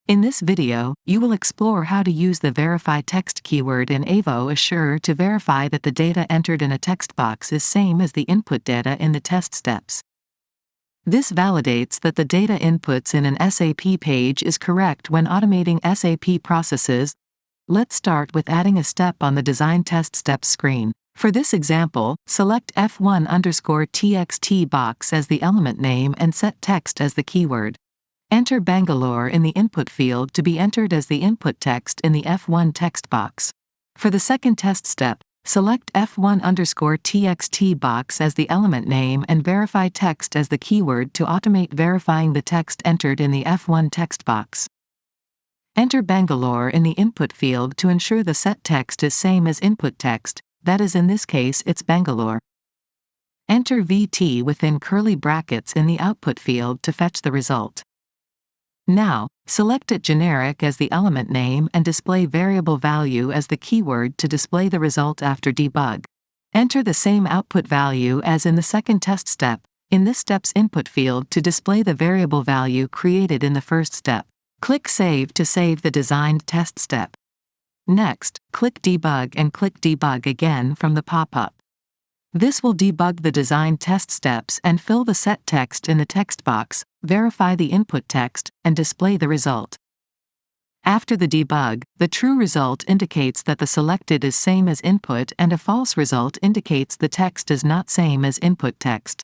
In this video, you will explore how to use the Verify Text keyword in Avo Assure to verify that the data entered in a text box is same as the input data in the test steps. This validates that the data inputs in an SAP page is correct when automating SAP processes. Let's start with adding a step on the Design Test Steps screen. For this example, select F1_TXT box as the element name and set text as the keyword. Enter Bangalore in the input field to be entered as the input text in the F1 text box. For the second test step, select F1_TXT box as the element name and verify text as the keyword to automate verifying the text entered in the F1 text box. Enter Bangalore in the input field to ensure the set text is same as input text, that is, in this case it's Bangalore. Enter VT within curly brackets in the output field to fetch the result. Now, select it generic as the element name and display variable value as the keyword to display the result after debug. Enter the same output value as in the second test step, in this step's input field to display the variable value created in the first step. Click Save to save the designed test step. Next, click Debug and click Debug again from the pop-up. This will debug the design test steps and fill the set text in the text box, verify the input text, and display the result. After the debug, the true result indicates that the selected is same as input and a false result indicates the text is not same as input text.